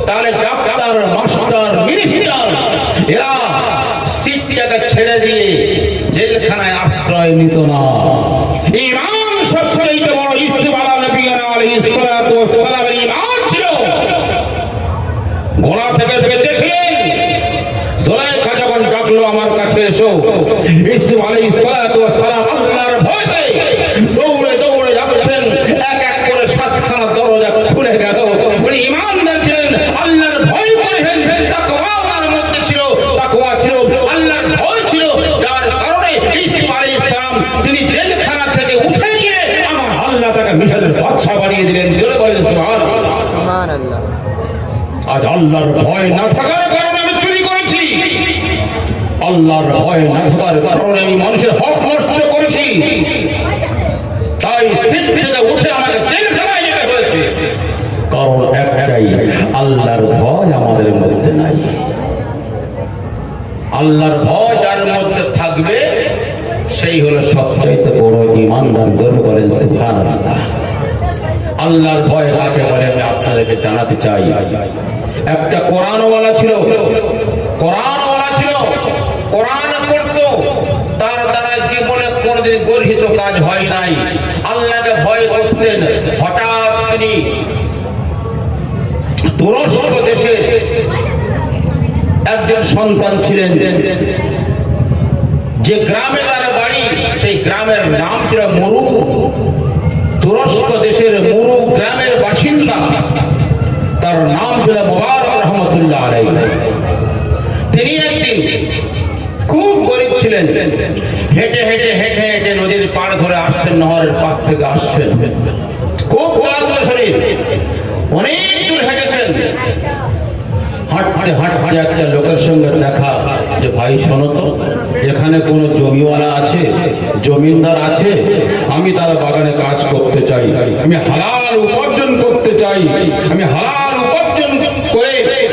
তাহলে doctor, master, minister এরা সিটটাকে ছেড়ে দিয়ে জেলখানায় আশ্রয় নিত না। ইমাম সবচেয়ে বড় ইউসুফ আলাইহিস সালাতু ওয়াস সালামের ইমান ছিল। গোনা থেকে বেঁচেছিলেন। সুলাইখা যখন ডাকলো আমার কাছে এসো, ইউসুফ আলাইহিস সালাতু ওয়াস সালাম আল্লাহর ভয়তে দৌড়ে দৌড়ে যাচ্ছেন। এক এক করে সাতখানা দরজা খুলে গেল। উনি ইমানদার ছিলেন, আল্লাহর ভয় করেন, তাকওয়া ওনার মধ্যে ছিল, তাকওয়া ছিল, আল্লাহর ভয় ছিল, যার কারণে ইউসুফ আলাইহিস সালাম তিনি জেলখানা থেকে উঠে গিয়ে আমার আল্লাহ তাকে মিশরের বাদশা বানিয়ে দিলেন। জোরে বলেন সুবহানাল্লাহ। সুবহানাল্লাহ। আজ আল্লাহর ভয় না থাকার কারণে আমি চুরি করেছি, আল্লাহর ভয় না থাকার কারণে আমি মানুষের হক নষ্ট করেছি, তাই সিট থেকে উঠে আমাকে জেলখানায় যেতে হয়েছে। কারণ একটাই, আল্লাহর ভয় আমাদের মধ্যে নাই। আল্লাহর ভয় যার মধ্যে থাকবে সেই হলো সবচাইতে বড় ঈমানদার। জোরে বলেন সুবহানাল্লাহ। আল্লাহর ভয় কাকে বলে আমি আপনাদেরকে জানাতে চাই। একটা কোরআনওয়ালা ছিল, কোরআনওয়ালা ছিল, কোরআন পড়তো, তার দ্বারা জীবনে কোনদিন গর্হিত কাজ হয় নাই, আল্লাহকে ভয় করতেন। হঠাৎ তিনি তুরস্ক দেশে একজন সন্তান ছিলেন, যে গ্রামে তার বাড়ি সেই গ্রামের নাম ছিল মুরু। তুরস্ক দেশের মুরু গ্রামের বাসিন্দা, তার নাম ছিল মুবারক রহমাতুল্লাহ আলাইহি। তিনি একদিন খুব গরিব ছিলেন, হেঁটে হেঁটে হেঁটে হেঁটে নদীর পাড় ধরে আসছেন, নহরের পাশ থেকে আসছেন, খুব ক্লান্ত শরীর, অনেক দূর হেঁটেছেন। হাঁটতে হাঁটতে একটা লোকের সঙ্গে দেখা, যে ভাই শোনো তো, এখানে কোনো জমিওয়ালা আছে, জমিনদার আছে? আমি তার বাগানে কাজ করতে চাই, আমি হালাল উপার্জন করতে চাই, আমি হালাল উপার্জন করে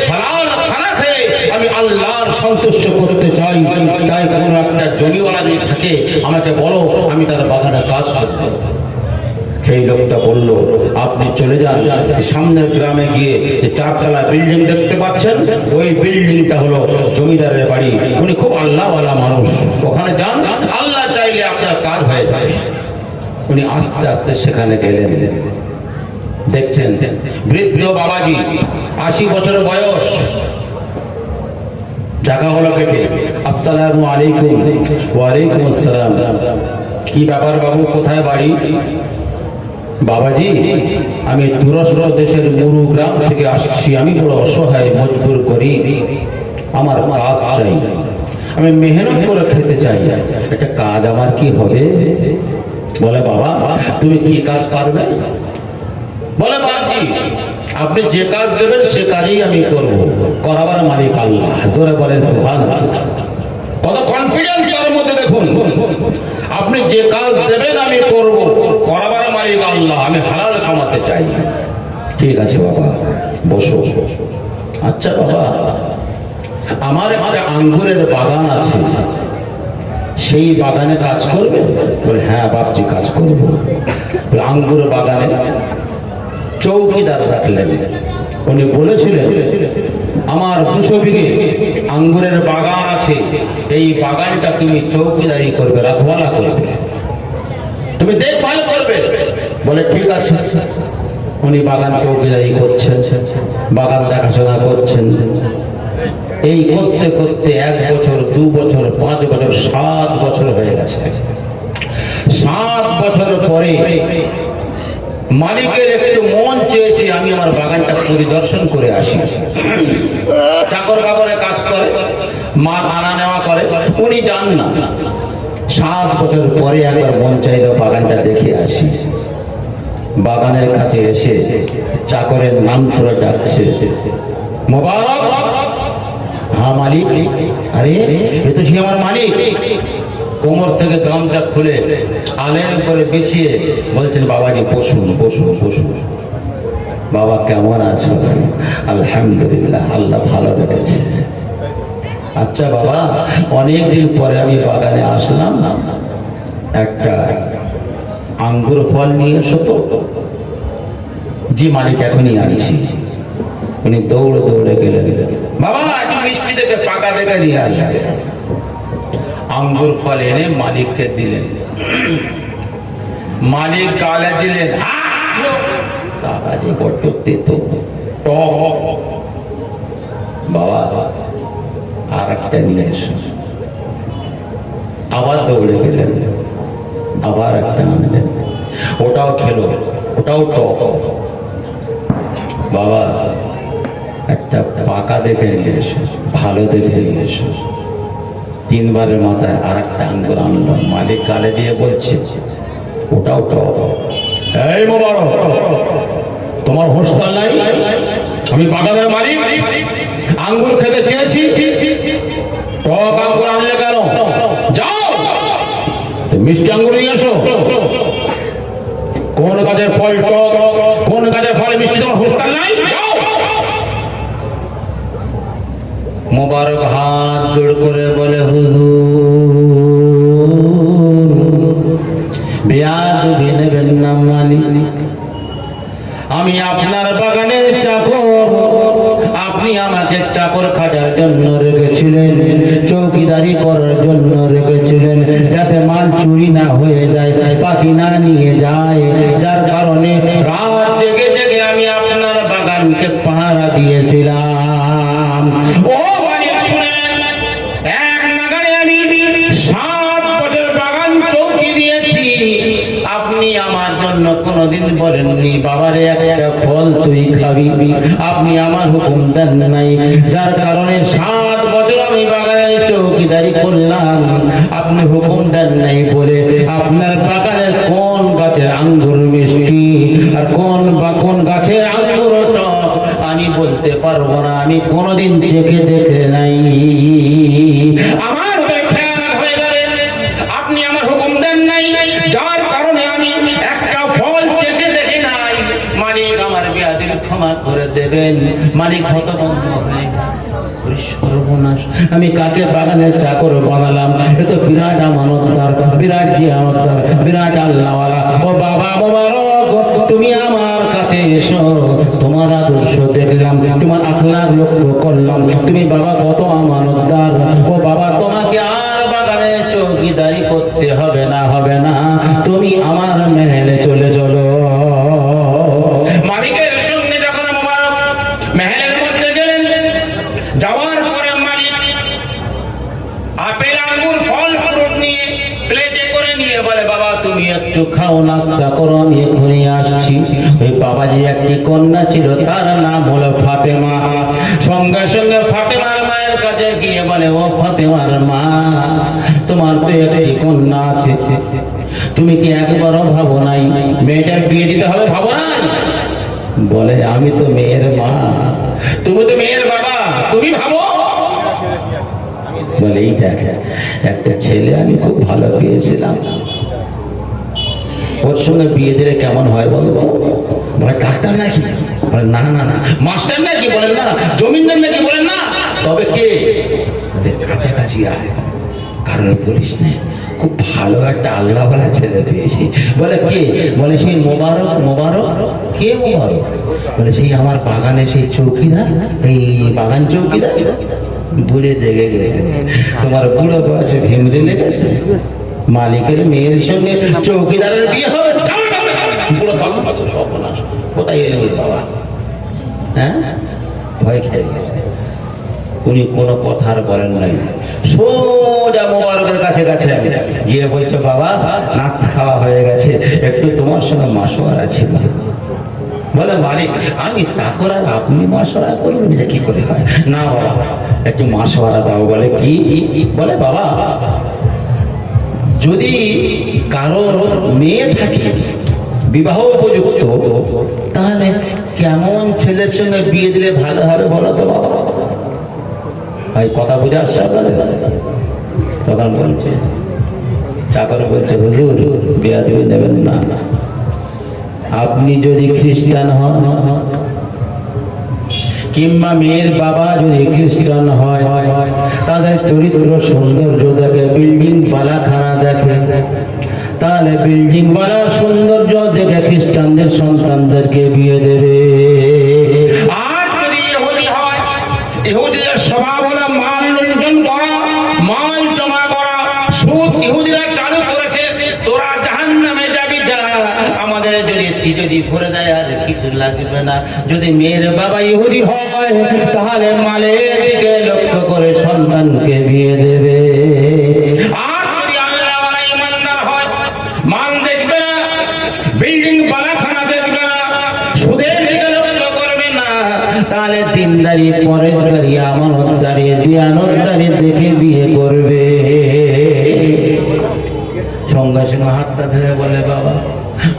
হালাল খানা খেয়ে আমি আল্লাহর সন্তুষ্ট করতে চাই। তাই কোনো একটা জমিওয়ালা যদি থাকে আমাকে বলো, আমি তার বাগানে কাজ করব। সেই লোকটা বলল, আপনি চলে যান, সামনের গ্রামে গিয়ে যে চারতলা বিল্ডিং দেখতে পাচ্ছেন, ওই বিল্ডিংটা হলো জমিদারের বাড়ি। উনি খুব আল্লাহওয়ালা মানুষ, ওখানে যান, আল্লাহ চাইলে আপনার কাজ হয়ে যাবে। উনি আস্তে আস্তে সেখানে গেলেন। দেখছেন বৃদ্ধ বাবাজি, 80 বছর বয়স। দেখা হলো কেটে, আসসালামু আলাইকুম। ওয়ালাইকুম আসসালাম। কি ব্যাপার বাবু, কোথায় বাড়ি? বাবাজি, আমি তুরস্ক দেশের মুরু গ্রাম থেকে আসছি, আমি বড় অসহায়, মজবুর করি, আমার কাজ চাই, আমি মেহনত করে খেতে চাই, একটা কাজ আমার কি হবে? বলে বাবা, তুমি কি কাজ পারবে? বলে বাবাজি, আপনি যে কাজ দেবেন সে কাজই আমি করব, করাবার মালিক আল্লাহ। জোরে বলেন সুবহানাল্লাহ। কত কনফিডেন্স তার মধ্যে দেখুন। আপনি যে কাজ দেবেন আমি করব, করাবার মালিক আল্লাহ, আমি হালাল কামাতে চাই। ঠিক আছে বাবা, বসো। আচ্ছা বাবা, আমার একটা আঙ্গুরের বাগান আছে, সেই বাগানে কাজ করবে? বলে হ্যাঁ বাপজি, কাজ করব। আঙ্গুর বাগানে চৌকিদার রাখলেন। উনি বলেছিলেন, আমার 200 বিঘে আঙ্গুরের বাগান আছে, এই বাগানটা তুমি চৌকিদারি করবে, রাখওয়ালা করবে, তুমি দেখভাল করবে। বলে ঠিক আছে। উনি বাগান চৌকিদারি করছেন, বাগান দেখাশোনা করছেন। এই করতে করতে 1 বছর, 2 বছর, 5 বছর, 7 বছর হয়ে গেছে। 7 বছর পরে মালিকের একটু মন চেয়েছে আমি আমার বাগানটা পরিদর্শন করে আসি। চাকর বাকরে কাজ করে, মাল আনা নেওয়া করে, উনি যান না। 7 বছর পরে একবার মন চাইলেও বাগানটা দেখে আসি। বাগানের কাছে এসে চাকরের নাম ধরে ডাকছে, মোবারক। হ্যাঁ মালিক। আরে এ তো সে আমার মালিক। কোমর থেকে গামছা খুলে আলের উপরে বিছিয়ে বলছেন, বাবাজি বসুন বসুন বসুন। বাবা কেমন আছো? আলহামদুলিল্লাহ, আল্লাহ ভালো রেখেছে। আচ্ছা বাবা, অনেকদিন পরে আমি বাগানে আসলাম, একটা আঙ্গুর ফল নিয়ে এসো তো। জি মালিক, এখনই আনছি। উনি দৌড়ে দৌড়ে গেলেন, বাবা একটু মিষ্টি দেখে পাকা দেখে নিয়ে আসবে। আঙ্গুর ফল এনে মালিককে দিলেন, মালিক গালে দিলেন, বড্ড তেতো টক, বাবা আর একটা নিয়ে এসো। আবার দৌড়ে গেলেন, আবার একটা আনলেন, ওটাও খেলো, ওটাও টক। বাবা একটা পাকা দেখে নিয়ে এসো, ভালো দেখে নিয়ে এসো। তিনবারের মাথায় আর একটা আঙ্গুর আনলো, মালিক গালে দিয়ে বলছে ওটাও টক। এই মোবারক, তোমার হোশ নাই? আমি বাগানের মালিক, আঙ্গুর খেতে চেয়েছি, টক আঙ্গুর আনলে কেন? যাও মিষ্টি আঙ্গুর নিয়ে এসো। কোন গাছের ফল টক, কোন গাছের ফল মিষ্টি, তোমার হোশ নাই? যাও। মোবারক হাত জোড় করে বলে, হুজুর বেয়াদবি নেবেন না মালিক, আমি আপনার বাগানের চাকর, আপনি আমাকে চাকর খাটার জন্য রেখেছিলেন, চৌকিদারি করার জন্য রেখেছিলেন, যাতে মাল চুরি না হয়ে যায়, পাখি না নিয়ে যায়, যার কারণে রাত জেগে জেগে আমি আপনার বাগানকে পাহারা দিয়েছিলাম। ও মালিক শুনেন, এক নাগারে আমি 7 বছর বাগান চৌকি দিয়েছি, আপনি আমার জন্য কোনদিন বলেননি বাবারে একটা ফল তুই খাবি, আপনি আমার হুকুম দেন নাই, যার কারণে 7 বছর আমি বাগানে চৌকিদারি করলাম, আপনি হুকুম দেন নাই বলে আপনার বাগানের কোন গাছের আঙ্গুর মিষ্টি আর কোন গাছের আঙ্গুর টক আমি বলতে পারবো না, আমি কোনদিন চেখে দেখে নাই। আমার খেয়াল হয়ে গেলে আপনি আমার হুকুম দেন নাই, যার কারণে আমি একটা ফল চেখে দেখি নাই। মালিক আমার বেয়াদবি ক্ষমা করে দেবেন। মালিক হতভম্ব হয়ে সর্বনাশ, আমি কাকে বাগানের চাকর বানালাম? এ তো বিরাট আমানতদার, বিরাট জিয়ানতদার, বিরাট আল্লাহওয়ালা। ও বাবা মোবারক, তুমি আমার কাছে এসো, তোমার আদর্শ দেখলাম, তোমার আখলাক লক্ষ্য করলাম, তুমি বাবা কত আমানতদার। ও বাবা তোমাকে আর বাগানে চৌকিদারি করতে হবে না, হবে না, তুমি আমার মেহেলে চলে চলো। মালিকের সঙ্গে যখন মোবারক মেহেলের মধ্যে গেলেন, যাওয়ার পরে মালিক আপেল আঙ্গুর ফল ফ্রুট নিয়ে প্লেটে করে নিয়ে বলে, বাবা তুমি একটু খাও, নাস্তা করো, আমি এখনই আসছি। ওই বাবাজি একটি কন্যা ছিল, তার নাম হলো ফাতেমা। সঙ্গে সঙ্গে ফাতেমার মায়ের কাছে গিয়ে বলে, ও ফাতেমার মা, তোমার তো একটি কন্যা আছে, তুমি কি একবারও ভাবো নাই মেয়েটার বিয়ে দিতে হবে? ভাবো না? বলে, আমি তো মেয়ের মা, তুমি তো মেয়ের বাবা, তুমি ভাবো। বলে, এই দেখ একটা ছেলে আমি খুব ভালো পেয়েছিলাম, ওর সঙ্গে বিয়ে দিলে কেমন হয় বলতো? বলে, ডাক্তার নাকি? বলে, না না না। মাস্টার নাকি? বলেন না। জমিনদার নাকি? বলেন না। তবে কে? কাছাকাছি আয়, কারণ বলিস না, খুব ভালো একটা আল্লাহওয়ালা ছেলে পেয়েছি। বলে, কে? বলে, সেই মোবারক। মোবারক? কে মোবারক? বলে, সেই আমার বাগানে সেই চৌকিদার, এই বাগান চৌকিদার। বুড়ে জেগে গেছে, তোমার বুড়ো বয়সে ভেমরে লেগেছে, মালিকের মেয়ের সঙ্গে চৌকিদারের বিয়ে হবে? কোথায় এলে বাবা? হ্যাঁ, ভয় খেয়ে গেছে। উনি কোনো কথা আর বলেন নাই, সোজা মোবারকের কাছে কাছে গিয়ে বলছে, বাবা নাস্তা খাওয়া হয়ে গেছে, একটু তোমার সঙ্গে মাসোয়ারা ছিল। বলে, মালিক আমি চাকর আর আপনি মাসোয়ারা করবেন, কি করে হয়? না বাবা একটু মাসোয়ারা দাও। বলে, কি? বলে, বাবা যদি কারোর মেয়ে থাকে বিবাহ উপযুক্ত, তাহলে কেমন ছেলের সঙ্গে বিয়ে দিলে ভালো হবে বলো তো বাবা? ভাই কথা বুঝে আসছে আপনাদের? তখন বলছে, চাকর বলছে, হুজুর বিয়া দিবে নেবেন না, আপনি যদি খ্রিস্টান হন কিংবা মেয়ের বাবা যদি খ্রিস্টান হয়, তাদের চরিত্র সৌন্দর্য দেখে, বিল্ডিং বালাখানা দেখে, তাহলে বিল্ডিং বালা সৌন্দর্য দেখে খ্রিস্টানদের সন্তানদেরকে বিয়ে দেবে। আর যদি লাগবে না। যদি মেয়ের বাবা ইহুদি হয় তাহলে মালের দিকে লক্ষ্য করে সন্তানকে বিয়ে দেবে। আর যদি আল্লাহওয়ালা ইমানদার হয়, মাল দেখবে না, বিল্ডিং বালাখানা দেখবে না, সুদের দিকে লক্ষ্য করবে না, তাহলে দিনদারি, পরেশগারি, আমানতদারি, দিয়ানতদারি দেখে বিয়ে করবে। সঙ্গে সঙ্গে হাতটা ধরে বলে, বাবা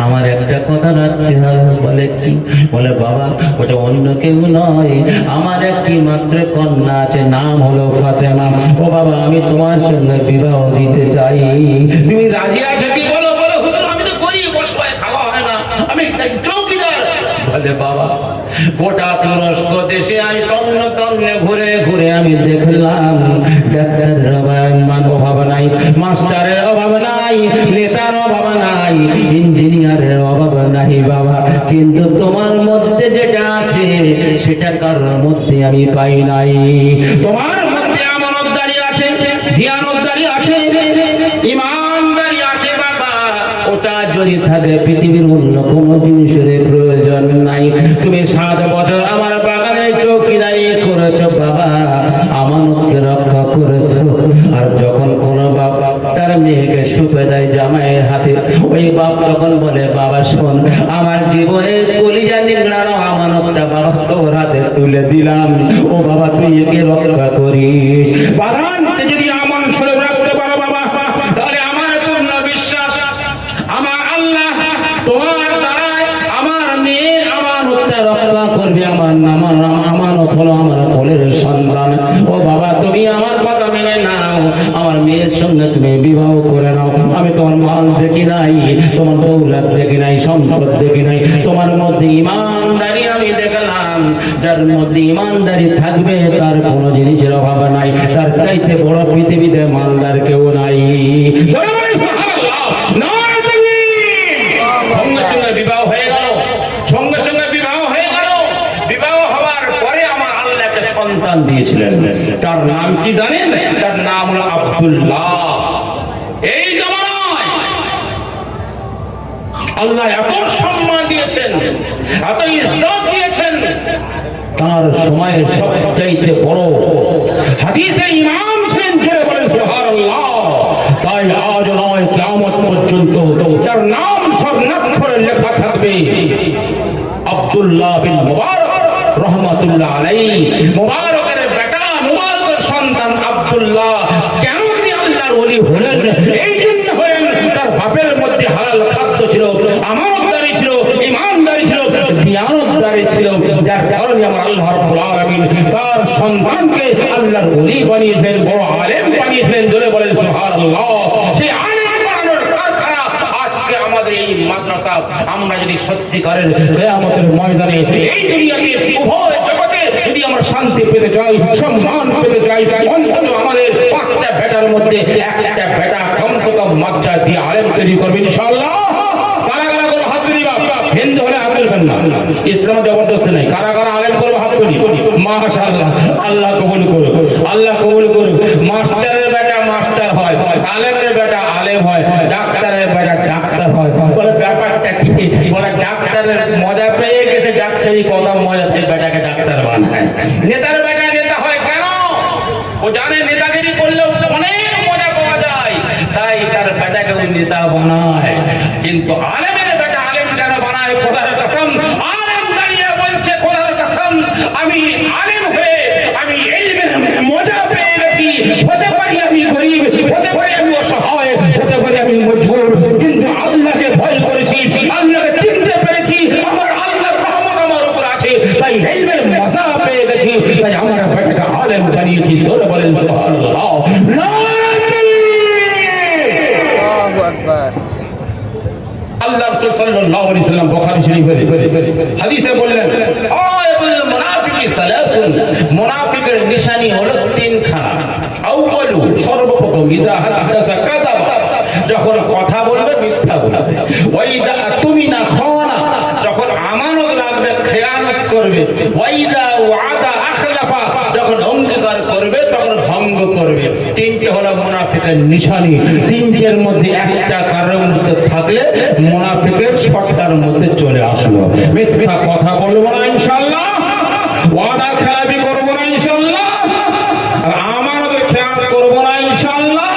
আমার একটা কথা রাখতে হবে। বলে কি? বলে বাবা ওটা অন্য কেউ নয়, আমার একটি মাত্র কন্যা আছে, নাম হলো ফাতেমা। ও বাবা আমি তোমার সঙ্গে বিবাহ দিতে চাই, তুমি রাজি আছো কি? বলো বলো। হুজুর আমি তো গরিব, অসহায়, খাওয়া হয় না, আমি চৌকিদার। বলে বাবা গোটা তুরস্ক দেশে আমি তন্ন তন্নে ঘুরে ঘুরে আমি দেখলাম ডাক্তারের অভাব নাই, মাস্টারের অভাব নাই, নেতার অভাব নাই, ইঞ্জিনিয়ারের অভাব নাই বাবা, কিন্তু তোমার মধ্যে যেটা আছে সেটা কারোর মধ্যে আমি পাই নাই। তোমার মধ্যে আমানতদারি আছে, দিয়ানতদারি আছে, ইমানদারি আছে বাবা। ওটা যদি থাকে পৃথিবীর অন্য কোনো জিনিসের প্রয়োজন নাই। তুমি 7 বছর আমার বাগানে চৌকিদারি করেছো বাবা, আমানতকে রক্ষা করেছো। আর যখন কোনো বাবা তার মেয়েকে সুপে দেয় জামাইয়ের হাতে, ওই বাপ তখন বলে বাবা শোন, আমার জীবনের কলিজা নিংড়ানো আমানতটা বাবা তোর হাতে তুলে দিলাম, ও বাবা তুই একে রক্ষা করিস। বাগানকে যদি আমার সরে রাখতে পারো বাবা, তাহলে আমার পূর্ণ বিশ্বাস আমার আল্লাহ তোমার দ্বারায় আমার মেয়ের আমানতটা রক্ষা করবে। আমার আমানত হলো আমার কোলের সন্তান। ও বাবা তুমি আমার কথা মেনে নাও, আমার মেয়ের সঙ্গে তুমি বিবাহ করে নাও। আমি তোমার মাল দেখি নাই, তোমার দৌলত দেখি নাই, সম্পদ দেখি নাই, তোমার মধ্যে ইমানদারি আমি দেখলাম। যার মধ্যে ইমানদারি থাকবে তার কোনো জিনিসের অভাব নাই, তার চাইতে বড় পৃথিবীতে মালদার কেউ নাই। সঙ্গে সঙ্গে বিবাহ হয়ে গেল, সঙ্গে সঙ্গে বিবাহ হয়ে গেল। বিবাহ হওয়ার পরে আমার আল্লাহ একটা সন্তান দিয়েছিলেন, তার নাম কি জানেন? তার নাম হলো আব্দুল্লাহ। এই জামানায় আল্লাহ এত সম্মান দিয়েছেন, এত ইজ্জত দিয়েছেন, তার সময়ের সবচাইতে বড় হাদিসে ইমাম ছিলেন, জোরে বলেন সুবহানাল্লাহ। তাই আজ নয় কিয়ামত পর্যন্ত যার নাম স্বর্ণাক্ষরে লেখা থাকবে আব্দুল্লাহ বিন মুবারক রহমাতুল্লাহ আলাইহি। মুবারকের বেটা, মুবারকের সন্তান আব্দুল্লাহ। কেন তিনি আল্লাহর ওলি হলেন? এই জন্য হলেন তার বাপের মধ্যে হালাল খাদ্য ছিল, আমানতদারি ছিল, ইমানদারি ছিল, দিয়ানতদারি ছিল, যার কারণে আমার আল্লাহ রাব্বুল আলামিন তার সন্তানকে আল্লাহর ওলি বানিয়েছেন, বড় আলেম বানিয়েছেন। জোরে বলেন সুবহানাল্লাহ। সেই আলেম বানানোর কারখানা আজকে আমাদের এই মাদ্রাসা। আমরা যদি সত্যিকারের কিয়ামতের ময়দানে এই দুনিয়াতে উভয় জগতে যদি আমরা শান্তি পেতে চাই, সম্মান পেতে চাই, অন্তত আমাদের 5টা বেটার মধ্যে একটা বেটা কমসে কম মাদ্রাসা দিয়ে আলেম তৈরি করবে ইনশাআল্লাহ। কারা কারা করবে হাত তুলি? বাপ হিন্দু হলে হাত তুলবেন না, ইসলামে জবরদস্তি নেই। কারা কারা আলেম করবে হাত তুলি? মাশাআল্লাহ, আল্লাহ কবুল করুক, আল্লাহ কবুল করুক। মাস্টারের বেটা মাস্টার হয়, আলেমের বেটা আলেম হয়, ডাক্তারের বেটা ডাক্তার হয়। বলে ব্যাপারটা কি? বলে ডাক্তারের মজা পেয়ে গেছে, ডাক্তারি কত মজা, বেটাকে ডাক্তার বানায়। নেতার বেটা নেতা হয় কেন? ও জানে নেতাগিরি করলেও অনেক মজা পাওয়া যায়, তাই তার বেটাকে নেতা বানায়। কিন্তু আলেমের বেটা আলেম কেন বানায়? খোদার কসম, আলেম দাঁড়িয়ে বলছে খোদার কসম আমি আলেম হয়ে আমি ইলমের মজা পেয়ে গেছি। হতে পারি আমি গরিব, হতে পারি আমি অসহায়, হতে পারি আমি মজবুর, কিন্তু আল্লাহকে ভয় করেছি, আল্লাহকে চিনতে পেরেছি, আমার আল্লাহর রহমত আমার উপর আছে, তাই ইলমের মজা পেয়ে গেছি, তাই আমার বেটাকে আলেম বানিয়েছি। জোরে বলেন সুবহানাল্লাহ। আল্লাহু আকবার। আল্লাহ রাসূল সাল্লাল্লাহু আলাইহি ওয়াসাল্লাম বুখারী শরীফের হাদিসে বললেন, আয়াতুল মুনাফিকি সালাসুন, মুনাফিকের নিশানি হলো 3খানা। আউয়ালু, সর্বপ্রথম ইযা হাদাসা কাযাবা, যখন কথা বলবে মিথ্যা বলবে। ওয়া ইযা আতুমিনা খানা, যখন আমানত রাখবে খেয়ানত করবে। ওয়া ইযা ওয়াদা আখলাফা, যখন অঙ্গীকার করবে তখন ভঙ্গ ভঙ্গ করবে। তিনটে হলো মুনাফিকের নিশানি। তিনটের মধ্যে একটা কারোর মধ্যে থাকলে মুনাফিকের সত্তার মধ্যে চলে আসলো। মিথ্যা কথা বলবো না ইনশাআল্লাহ, ওয়াদা খেলাপি করবো না ইনশাআল্লাহ, আর আমানতের খেয়ানত করবো না ইনশাআল্লাহ।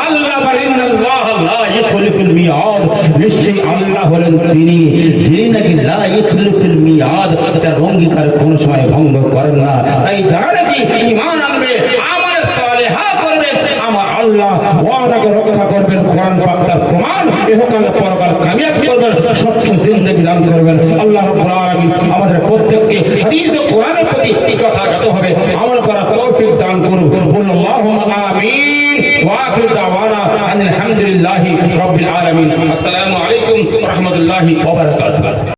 আল্লাহ বলেন আল্লাহ লা ইখলিফুল মিয়াদ, নিশ্চয়ই আল্লাহ হলেন তিনি যিনি নাকি লা ইখলিফুল মিয়াদ, তার অঙ্গীকার কোনো সময় ভঙ্গ করেন না। তাই যারা নাকি ঈমান আনবে, আমল সালেহা করবে, আমার আল্লাহ ওয়াদাকে রক্ষা করবেন। কোরআন পাক তার প্রমাণ, ইহকাল পরকাল কামিয়াব করবেন, সচ্চ জিন্দেগি দান করবেন। আল্লাহ রাব্বুল আলামিন আমাদের প্রত্যেককে হাদিস ও কোরআনের প্রতি যথাযথভাবে আমল করার তৌফিক দান করুন। আল্লাহুম্মা আমিন। ওয়া আখিরু দাওয়ানা আলহামদুলিল্লাহি রাব্বিল আলামিন। আসসালামু আলাইকুম ওয়া রাহমাতুল্লাহি ওয়া বারাকাতুহু।